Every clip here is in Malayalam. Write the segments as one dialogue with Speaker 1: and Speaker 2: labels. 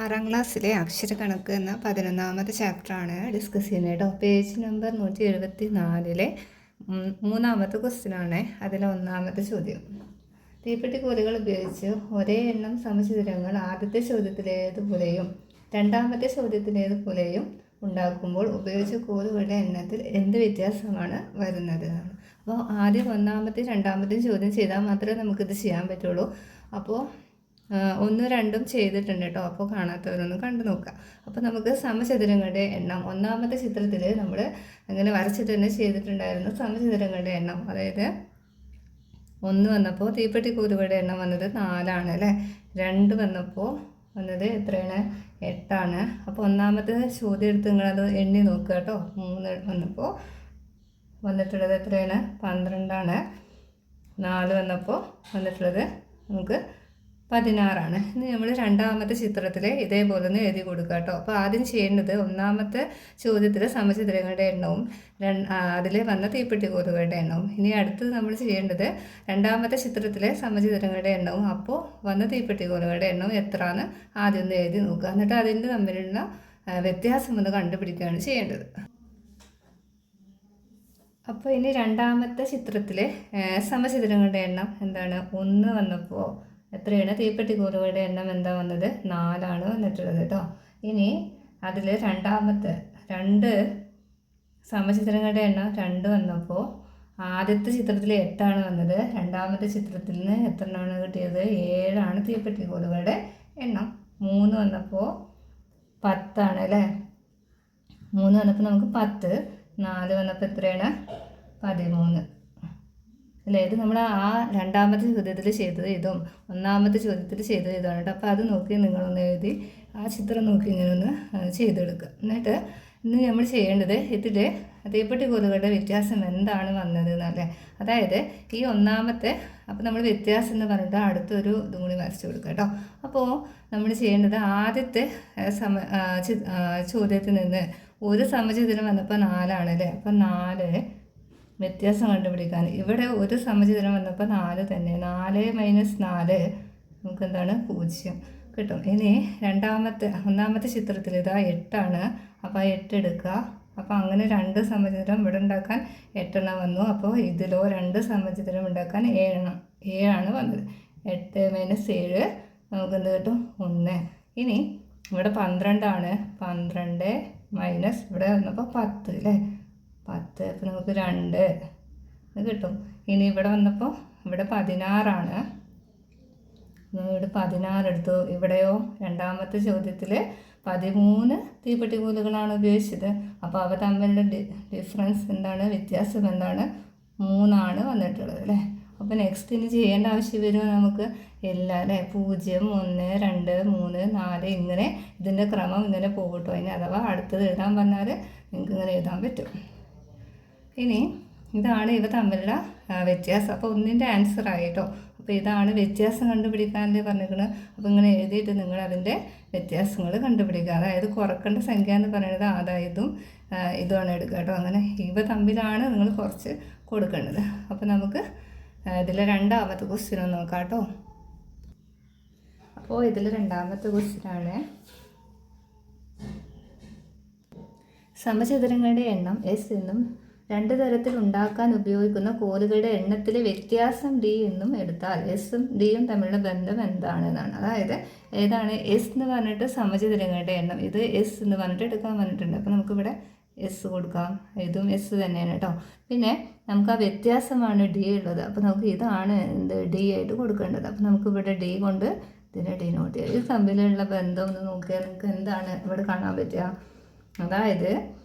Speaker 1: ആറാം ക്ലാസ്സിലെ അക്ഷരക്കണക്ക് എന്ന 11ാമത്തെ ചാപ്റ്ററാണ് ഡിസ്കസ് ചെയ്യുന്നത് കേട്ടോ. പേജ് നമ്പർ 174 മൂന്നാമത്തെ ക്വസ്റ്റ്യനാണ്. അതിലെ ഒന്നാമത്തെ ചോദ്യം. തീപ്പെട്ടി കോലുകൾ ഉപയോഗിച്ച് ഒരേ എണ്ണം സമചതുരങ്ങൾ ആദ്യത്തെ ചോദ്യത്തിലേതുപോലെയും രണ്ടാമത്തെ ചോദ്യത്തിലേതുപോലെയും ഉണ്ടാക്കുമ്പോൾ ഉപയോഗിച്ച കോലുകളുടെ എണ്ണത്തിൽ എന്ത് വ്യത്യാസമാണ് വരുന്നത്? അപ്പോൾ ആദ്യം ഒന്നാമത്തെ രണ്ടാമത്തെ ചോദ്യം ചെയ്താൽ മാത്രമേ നമുക്കിത് ചെയ്യാൻ പറ്റുള്ളൂ. അപ്പോൾ ഒന്നും രണ്ടും ചെയ്തിട്ടുണ്ട് കേട്ടോ. അപ്പോൾ കാണാത്തവരൊന്നും കണ്ടു നോക്കുക. അപ്പോൾ നമുക്ക് സമചതുരങ്ങളുടെ എണ്ണം ഒന്നാമത്തെ ചിത്രത്തിൽ നമ്മൾ അങ്ങനെ വരച്ചിട്ട് തന്നെ ചെയ്തിട്ടുണ്ടായിരുന്നു. സമചതുരങ്ങളുടെ എണ്ണം, അതായത് 1 വന്നപ്പോൾ തീപ്പെട്ടി കോലുകളുടെ എണ്ണം വന്നത് 4 അല്ലേ. 2 വന്നപ്പോൾ വന്നത് എത്രയാണ്? 8. അപ്പോൾ ഒന്നാമത്തെ ചോദ്യം എടുത്ത് നിങ്ങളത് എണ്ണി നോക്കുക കേട്ടോ. 3 വന്നപ്പോൾ വന്നിട്ടുള്ളത് എത്രയാണ്? 12. 4 വന്നപ്പോൾ വന്നിട്ടുള്ളത് നമുക്ക് 16. ഇനി നമ്മൾ രണ്ടാമത്തെ ചിത്രത്തിൽ ഇതേപോലെ ഒന്ന് എഴുതി കൊടുക്കുക കേട്ടോ. അപ്പോൾ ആദ്യം ചെയ്യേണ്ടത് ഒന്നാമത്തെ ചോദ്യത്തിൽ സമചതുരങ്ങളുടെ എണ്ണവും അതിൽ വന്ന തീപ്പെട്ടി കോലുകളുടെ എണ്ണവും. ഇനി അടുത്തത് നമ്മൾ ചെയ്യേണ്ടത് രണ്ടാമത്തെ ചിത്രത്തിലെ സമചതുരങ്ങളുടെ എണ്ണവും അപ്പോൾ വന്ന തീപ്പെട്ടി കോലുകളുടെ എണ്ണവും എത്രയാണ് ആദ്യം ഒന്ന് എഴുതി നോക്കുക. എന്നിട്ട് അതിൻ്റെ തമ്മിലുള്ള വ്യത്യാസം ഒന്ന് കണ്ടുപിടിക്കുകയാണ് ചെയ്യേണ്ടത്. അപ്പോൾ ഇനി രണ്ടാമത്തെ ചിത്രത്തിലെ സമചതുരങ്ങളുടെ എണ്ണം എന്താണ്? 1 വന്നപ്പോൾ എത്രയാണ്? തീപ്പെട്ടി കോലുകളുടെ എണ്ണം എന്താ വന്നത്? 4 വന്നിട്ടുള്ളത് കേട്ടോ. ഇനി അതിൽ രണ്ടാമത്തെ 2 സമചതുരങ്ങളുടെ എണ്ണം 2 വന്നപ്പോൾ ആദ്യത്തെ ചിത്രത്തിൽ 8 വന്നത്. രണ്ടാമത്തെ ചിത്രത്തിൽ നിന്ന് എത്ര എണ്ണമാണ് കിട്ടിയത്? 7 തീപ്പെട്ടി കോലുകളുടെ എണ്ണം. 3 വന്നപ്പോൾ 10 അല്ലേ. 3 വന്നപ്പോൾ നമുക്ക് 10. 4 വന്നപ്പോൾ എത്രയാണ്? 13 അല്ലേ. ഇത് നമ്മൾ ആ രണ്ടാമത്തെ ചോദ്യത്തിൽ ചെയ്തത് ഇതും ഒന്നാമത്തെ ചോദ്യത്തിൽ ചെയ്തത് ഇതാണ് കേട്ടോ. അപ്പോൾ അത് നോക്കി നിങ്ങളൊന്ന് എഴുതി ആ ചിത്രം നോക്കി ഇങ്ങനെ ഒന്ന് ചെയ്തെടുക്കുക. എന്നിട്ട് ഇന്ന് നമ്മൾ ചെയ്യേണ്ടത് ഇതിൽ തീപ്പെട്ടി കോലുകളുടെ വ്യത്യാസം എന്താണ് വന്നത് എന്നല്ലേ. അതായത് ഈ ഒന്നാമത്തെ, അപ്പോൾ നമ്മൾ വ്യത്യാസം എന്ന് പറഞ്ഞിട്ട് അടുത്തൊരു ഇതും കൂടി വരച്ചു കൊടുക്കുക കേട്ടോ. അപ്പോൾ നമ്മൾ ചെയ്യേണ്ടത് ആദ്യത്തെ ചോദ്യത്തിൽ നിന്ന് ഒരു സമചതുരം വന്നപ്പോൾ 4 അല്ലേ. അപ്പോൾ 4 വ്യത്യാസം കണ്ടുപിടിക്കാൻ ഇവിടെ ഒരു സമചതുരം വന്നപ്പോൾ 4 തന്നെ. 4 - 4 നമുക്ക് എന്താണ്? 0 കിട്ടും. ഇനി ഒന്നാമത്തെ ചിത്രത്തിൽ ഇതാ 8. അപ്പോൾ 8 എടുക്കുക. അപ്പോൾ അങ്ങനെ 2 സമചതുരം ഇവിടെ ഉണ്ടാക്കാൻ 8 വന്നു. അപ്പോൾ ഇതിലോ 2 സമചതുരം ഉണ്ടാക്കാൻ 7 വന്നത്. 8 - 7 നമുക്ക് എന്ത് കിട്ടും? 1. ഇനി ഇവിടെ 12. 12 മൈനസ് ഇവിടെ വന്നപ്പോൾ 10 അല്ലേ. 10 അപ്പോൾ നമുക്ക് 2 കിട്ടും. ഇനി ഇവിടെ വന്നപ്പോൾ ഇവിടെ 16. ഇവിടെ 16 എടുത്തു. ഇവിടെയോ രണ്ടാമത്തെ ചോദ്യത്തിൽ 13 തീപ്പെട്ടി കോലുകളാണ് ഉപയോഗിച്ചത്. അപ്പോൾ അവ തമ്മിലുള്ള ഡിഫറൻസ് എന്താണ്? വ്യത്യാസം എന്താണ്? 3 വന്നിട്ടുള്ളത് അല്ലേ. അപ്പോൾ നെക്സ്റ്റ് ഇനി ചെയ്യേണ്ട ആവശ്യം വരുമോ നമുക്ക്? ഇല്ല അല്ലേ. 0 1 2 3 4 ഇങ്ങനെ ഇതിൻ്റെ ക്രമം ഇങ്ങനെ പോകട്ടോ. ഇനി അഥവാ അടുത്തത് എഴുതാൻ പറഞ്ഞാൽ നിങ്ങൾക്ക് ഇങ്ങനെ എഴുതാൻ പറ്റും. ഇനി ഇതാണ് ഇവ തമ്മിലുള്ള വ്യത്യാസം. അപ്പോൾ ഒന്നിൻ്റെ ആൻസർ ആയിട്ടോ. അപ്പോൾ ഇതാണ് വ്യത്യാസം കണ്ടുപിടിക്കാൻ പറഞ്ഞിരിക്കുന്നത്. അപ്പോൾ ഇങ്ങനെ എഴുതിയിട്ട് നിങ്ങൾ അതിൻ്റെ വ്യത്യാസങ്ങൾ കണ്ടുപിടിക്കുക. അതായത് കുറക്കേണ്ട സംഖ്യ എന്ന് പറയുന്നത് അതായതും ഇതുമാണ് എടുക്കുക കേട്ടോ. അങ്ങനെ ഇവ തമ്മിലാണ് നിങ്ങൾ കുറച്ച് കൊടുക്കേണ്ടത്. അപ്പോൾ നമുക്ക് ഇതിൽ രണ്ടാമത്തെ ക്വസ്റ്റ്യൻ ഒന്ന് നോക്കാം കേട്ടോ. അപ്പോൾ ഇതിൽ രണ്ടാമത്തെ ക്വസ്റ്റ്യനാണ്. സമചതുരങ്ങളുടെ എണ്ണം S എന്നും 2 തരത്തിൽ ഉണ്ടാക്കാൻ ഉപയോഗിക്കുന്ന കോലുകളുടെ എണ്ണത്തിലെ വ്യത്യാസം D എന്നും എടുത്താൽ എസും ഡിയും തമ്മിലുള്ള ബന്ധം എന്താണെന്നാണ്. അതായത് ഏതാണ് S എന്ന് പറഞ്ഞിട്ട് സമചതുരങ്ങളുടെ എണ്ണം, ഇത് S എന്ന് പറഞ്ഞിട്ട് എടുക്കാൻ പറഞ്ഞിട്ടുണ്ട്. അപ്പോൾ നമുക്കിവിടെ S കൊടുക്കാം. ഇതും S തന്നെയാണ് കേട്ടോ. പിന്നെ നമുക്ക് ആ വ്യത്യാസമാണ് D ഉള്ളത്. അപ്പോൾ നമുക്ക് ഇതാണ് D ആയിട്ട് കൊടുക്കേണ്ടത്. അപ്പോൾ നമുക്കിവിടെ D കൊണ്ട് ഇതിനെ ഡിനോട്ട് ചെയ്യുക. ഇത് തമ്മിലുള്ള ബന്ധം ഒന്ന് നോക്കിയാൽ നിങ്ങൾക്ക് എന്താണ് ഇവിടെ കാണാൻ പറ്റുക? അതായത്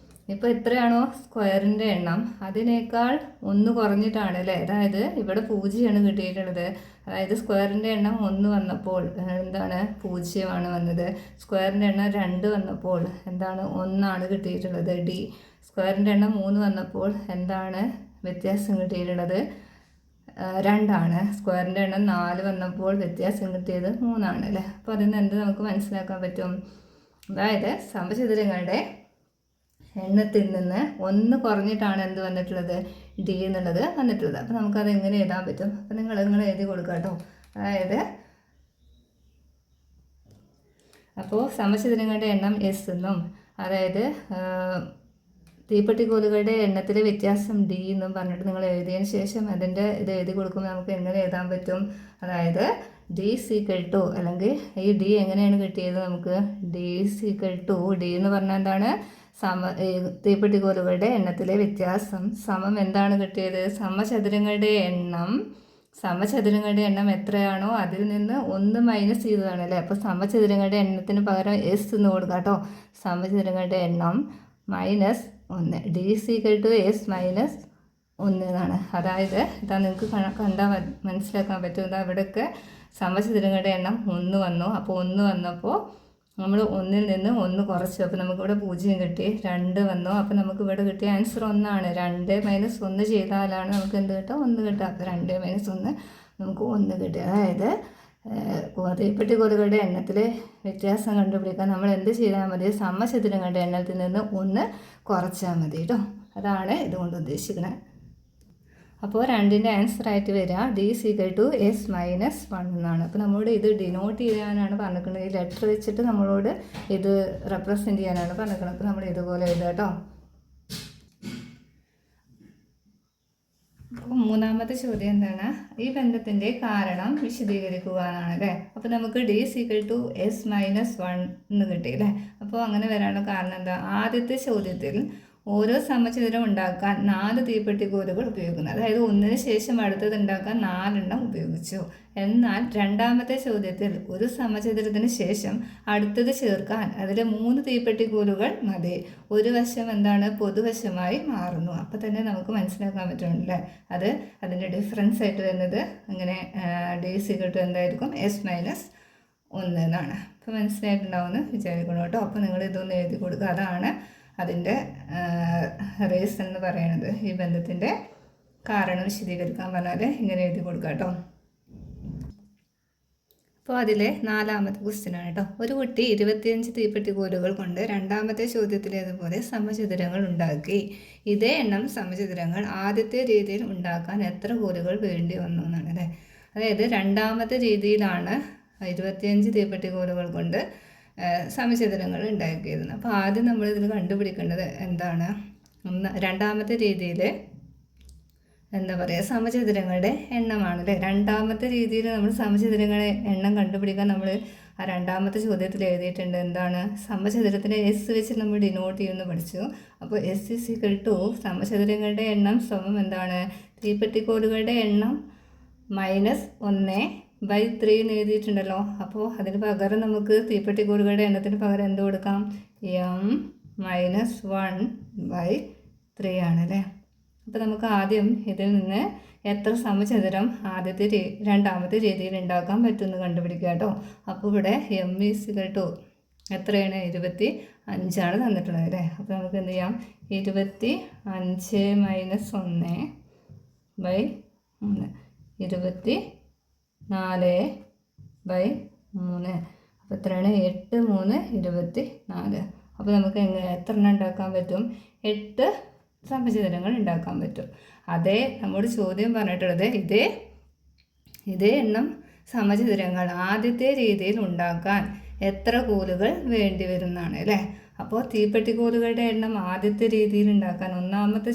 Speaker 1: ഇപ്പോൾ എത്രയാണോ സ്ക്വയറിൻ്റെ എണ്ണം അതിനേക്കാൾ 1 കുറഞ്ഞിട്ടാണ് അല്ലേ. അതായത് ഇവിടെ 0 കിട്ടിയിട്ടുള്ളത്. അതായത് സ്ക്വയറിൻ്റെ എണ്ണം 1 വന്നപ്പോൾ എന്താണ്? 0 വന്നത്. സ്ക്വയറിൻ്റെ എണ്ണം 2 വന്നപ്പോൾ എന്താണ്? 1 കിട്ടിയിട്ടുള്ളത് D. സ്ക്വയറിൻ്റെ എണ്ണം 3 വന്നപ്പോൾ എന്താണ് വ്യത്യാസം കിട്ടിയിട്ടുള്ളത്? 2. സ്ക്വയറിൻ്റെ എണ്ണം 4 വന്നപ്പോൾ വ്യത്യാസം കിട്ടിയത് 3 അല്ലേ. അപ്പോൾ അതിൽ നിന്ന് എന്ത് നമുക്ക് മനസ്സിലാക്കാൻ പറ്റും? അതായത് സമചതുരങ്ങളുടെ എണ്ണത്തിൽ നിന്ന് 1 കുറഞ്ഞിട്ടാണ് എന്ത് വന്നിട്ടുള്ളത്? D എന്നുള്ളത് വന്നിട്ടുള്ളത്. അപ്പോൾ നമുക്കത് എങ്ങനെ എഴുതാൻ പറ്റും? അപ്പോൾ നിങ്ങൾ എഴുതി കൊടുക്കുക കേട്ടോ. അതായത് അപ്പോൾ സമചതുരങ്ങളുടെ എണ്ണം എസ് എന്നും, അതായത് തീപ്പെട്ടിക്കോലുകളുടെ എണ്ണത്തിലെ വ്യത്യാസം ഡി എന്നും പറഞ്ഞിട്ട് നിങ്ങൾ എഴുതിയതിന് ശേഷം അതിൻ്റെ ഇത് എഴുതി കൊടുക്കുമ്പോൾ നമുക്ക് എങ്ങനെ എഴുതാൻ പറ്റും? അതായത് ഡി സീക്വൽ ടു, അല്ലെങ്കിൽ ഈ ഡി എങ്ങനെയാണ് കിട്ടിയത് നമുക്ക്? ഡി സീക്വൽ ടു, ഡി എന്ന് പറഞ്ഞാൽ എന്താണ്? തീപ്പെട്ടിക്കോലുകളുടെ എണ്ണത്തിലെ വ്യത്യാസം സമം എന്താണ് കിട്ടിയത്? സമചതുരങ്ങളുടെ എണ്ണം എത്രയാണോ അതിൽ നിന്ന് 1 മൈനസ് ചെയ്തതാണ് അല്ലേ. അപ്പോൾ സമചതുരങ്ങളുടെ എണ്ണത്തിന് പകരം എസ് എന്ന് കൊടുക്കാം കേട്ടോ. സമചതുരങ്ങളുടെ എണ്ണം -1, ഡി സീക്വൽ ടു എസ് -1 എന്നാണ്. അതായത് ഇതാ നിങ്ങൾക്ക് കണ്ടാൽ മനസ്സിലാക്കാൻ പറ്റും. ഇതാ ഇവിടെയൊക്കെ സമചതുരങ്ങളുടെ എണ്ണം 1 വന്നു. അപ്പോൾ 1 വന്നപ്പോൾ നമ്മൾ 1-ൽ നിന്ന് 1 കുറച്ചു. അപ്പോൾ നമുക്കിവിടെ 0 കിട്ടി. 2 വന്നു. അപ്പോൾ നമുക്ക് ഇവിടെ കിട്ടിയ ആൻസർ 1 ആണ്. 2 - 1 ചെയ്താലാണ് നമുക്ക് എന്ത് കിട്ടുക? 1 കിട്ടുക. അപ്പോൾ 2 - 1 നമുക്ക് 1 കിട്ടി. അതായത് തീപ്പെട്ടിക്കോലുകളുടെ എണ്ണത്തിൽ വ്യത്യാസം കണ്ടുപിടിക്കാൻ നമ്മൾ എന്ത് ചെയ്താൽ മതി? സമചതുരങ്ങളുടെ എണ്ണത്തിൽ നിന്ന് 1 കുറച്ചാൽ മതി കേട്ടോ. അതാണ് ഇതുകൊണ്ട് ഉദ്ദേശിക്കുന്നത്. അപ്പോൾ 2ൻ്റെ ആൻസറായിട്ട് വരിക ഡി സീക്വൽ ടു എസ് -1 എന്നാണ്. അപ്പോൾ നമ്മളോട് ഇത് ഡിനോട്ട് ചെയ്യാനാണ് പറഞ്ഞിരിക്കുന്നത്. ഈ ലെറ്റർ വെച്ചിട്ട് നമ്മളോട് ഇത് റെപ്രസെൻറ്റ് ചെയ്യാനാണ് പറഞ്ഞിരിക്കുന്നത്. അപ്പോൾ നമ്മൾ ഇതുപോലെ എഴുതുക കേട്ടോ. അപ്പോൾ മൂന്നാമത്തെ ചോദ്യം എന്താണ്? ഈ ബന്ധത്തിൻ്റെ കാരണം വിശദീകരിക്കുക എന്നാണ് അല്ലേ. അപ്പോൾ നമുക്ക് ഡി സീക്വൽ ടു എസ് -1 എന്ന് കിട്ടി അല്ലേ. അപ്പോൾ അങ്ങനെ വരാനുള്ള കാരണം എന്താ? ആദ്യത്തെ ചോദ്യത്തിൽ ഓരോ സമചതുരം ഉണ്ടാക്കാൻ 4 തീപ്പെട്ടിക്കോലുകൾ ഉപയോഗിക്കുന്നു. അതായത് ഒന്നിന് ശേഷം അടുത്തത് ഉണ്ടാക്കാൻ 4 എണ്ണം ഉപയോഗിച്ചു. എന്നാൽ രണ്ടാമത്തെ ചോദ്യത്തിൽ ഒരു സമചതുരത്തിന് ശേഷം അടുത്തത് ചേർക്കാൻ അതിൽ 3 തീപ്പെട്ടിക്കോലുകൾ മതി. ഒരു വശം എന്താണ്? പൊതുവശമായി മാറുന്നു. അപ്പോൾ തന്നെ നമുക്ക് മനസ്സിലാക്കാൻ പറ്റുന്നില്ലേ അത് അതിൻ്റെ ഡിഫറൻസ് ആയിട്ട് വരുന്നത് അങ്ങനെ ഡി സീക്വൽ ടു എന്തായിരിക്കും? എസ് -1 എന്നാണ്. അപ്പോൾ മനസ്സിലായിട്ടുണ്ടാവുമെന്ന് വിചാരിക്കണം കേട്ടോ. അപ്പോൾ നിങ്ങൾ ഇതൊന്ന് എഴുതി കൊടുക്കുക. അതാണ് അതിൻ്റെ റീസൺ എന്ന് പറയുന്നത്. ഈ ബന്ധത്തിൻ്റെ കാരണം വിശദീകരിക്കാൻ പറഞ്ഞാൽ ഇങ്ങനെ എഴുതി കൊടുക്കുക കേട്ടോ. അപ്പോൾ അതിലെ 4ാമത്തെ ക്വസ്റ്റ്യനാണ് കേട്ടോ. ഒരു കുട്ടി 25 തീപ്പെട്ടിക്കോലുകൾ കൊണ്ട് രണ്ടാമത്തെ ചോദ്യത്തിലേതുപോലെ സമചതുരങ്ങൾ ഉണ്ടാക്കി. ഇതേ എണ്ണം സമചതുരങ്ങൾ ആദ്യത്തെ രീതിയിൽ ഉണ്ടാക്കാൻ എത്ര കോലുകൾ വേണ്ടി വന്നു എന്നാണ് അല്ലേ. അതായത് രണ്ടാമത്തെ രീതിയിലാണ് 25 തീപ്പെട്ടിക്കോലുകൾ കൊണ്ട് സമചതുരങ്ങൾ ഉണ്ടാക്കിയത്. അപ്പോൾ ആദ്യം നമ്മളിതിൽ കണ്ടുപിടിക്കേണ്ടത് എന്താണ്? രണ്ടാമത്തെ രീതിയിൽ എന്താ പറയുക? സമചതുരങ്ങളുടെ എണ്ണമാണല്ലേ. രണ്ടാമത്തെ രീതിയിൽ നമ്മൾ സമചതുരങ്ങളുടെ എണ്ണം കണ്ടുപിടിക്കാൻ നമ്മൾ ആ രണ്ടാമത്തെ ചോദ്യത്തിൽ എഴുതിയിട്ടുണ്ട്. എന്താണ്? സമചതുരത്തിൻ്റെ എസ് വെച്ച് നമ്മൾ ഡിനോട്ട് ചെയ്യുമെന്ന് പഠിച്ചു. അപ്പോൾ എസ് ഈക്വൽ ടു സമചതുരങ്ങളുടെ എണ്ണം സമം എന്താണ്? തീപ്പെട്ടിക്കോലുകളുടെ എണ്ണം -1/3 എന്ന് എഴുതിയിട്ടുണ്ടല്ലോ. അപ്പോൾ അതിന് പകരം നമുക്ക് തീപ്പെട്ടിക്കോലുകളുടെ എണ്ണത്തിന് പകരം എന്ത് കൊടുക്കാം? m-1/3 ആണല്ലേ. അപ്പോൾ നമുക്ക് ആദ്യം ഇതിൽ നിന്ന് എത്ര സമചതുരം രണ്ടാമത്തെ രീതിയിൽ ഉണ്ടാക്കാൻ പറ്റുമെന്ന് കണ്ടുപിടിക്കുക കേട്ടോ. അപ്പോൾ ഇവിടെ m ഈക്വൽ ടു എത്രയാണ്? 25 തന്നിട്ടുള്ളത് അല്ലേ. അപ്പോൾ നമുക്ക് എന്ത് ചെയ്യാം? 25 - 1/3 24/3. അപ്പോൾ എത്രയാണ്? 8 3 24. അപ്പോൾ നമുക്ക് എത്ര എണ്ണം ഉണ്ടാക്കാൻ പറ്റും? 8 സമചതുരങ്ങൾ ഉണ്ടാക്കാൻ പറ്റും. അതേ നമ്മുടെ ചോദ്യം പറഞ്ഞിട്ടുള്ളത് ഇതേ എണ്ണം സമചതുരങ്ങൾ ആദ്യത്തെ രീതിയിൽ ഉണ്ടാക്കാൻ എത്ര കോലുകൾ വേണ്ടി വരുന്നതാണ് അല്ലേ. അപ്പോൾ തീപ്പെട്ടിക്കോലുകളുടെ എണ്ണം ആദ്യത്തെ രീതിയിൽ ഉണ്ടാക്കാൻ ഒന്നാമത്തെ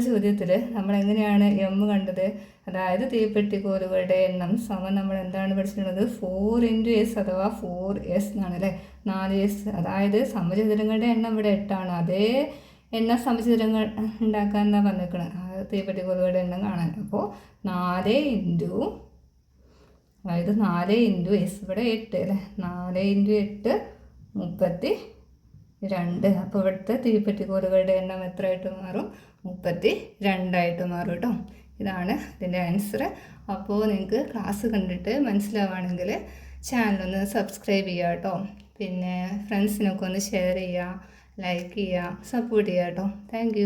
Speaker 1: ചോദ്യത്തിൽ നമ്മൾ എങ്ങനെയാണ് എം കണ്ടത്? അതായത് തീപ്പെട്ടിക്കോലുകളുടെ എണ്ണം സമം നമ്മൾ എന്താണ് പഠിച്ചിട്ടുള്ളത്? 4 × S അഥവാ 4S എന്നാണ് അല്ലേ. 4S. അതായത് സമചതുരങ്ങളുടെ എണ്ണം ഇവിടെ 8 ആണ്. അതേ എണ്ണം സമചതുരങ്ങൾ ഉണ്ടാക്കാൻ എന്താ പറഞ്ഞിരിക്കുന്നത്? തീപ്പെട്ടിക്കോലുകളുടെ എണ്ണം കാണാൻ. അപ്പോൾ 4 × S ഇവിടെ 8 അല്ലേ. 4 × 8 32. അപ്പോൾ ഇവിടുത്തെ തീപ്പെട്ടിക്കോലുകളുടെ എണ്ണം എത്രയായിട്ട് മാറും? 32 മാറും കേട്ടോ. ഇതാണ് ഇതിൻ്റെ ആൻസർ. അപ്പോൾ നിങ്ങൾക്ക് ക്ലാസ് കണ്ടിട്ട് മനസ്സിലാവുകയാണെങ്കിൽ ചാനലൊന്ന് സബ്സ്ക്രൈബ് ചെയ്യുക കേട്ടോ. പിന്നെ ഫ്രണ്ട്സിനൊക്കെ ഒന്ന് ഷെയർ ചെയ്യുക, ലൈക്ക് ചെയ്യുക, സപ്പോർട്ട് ചെയ്യുക കേട്ടോ. താങ്ക്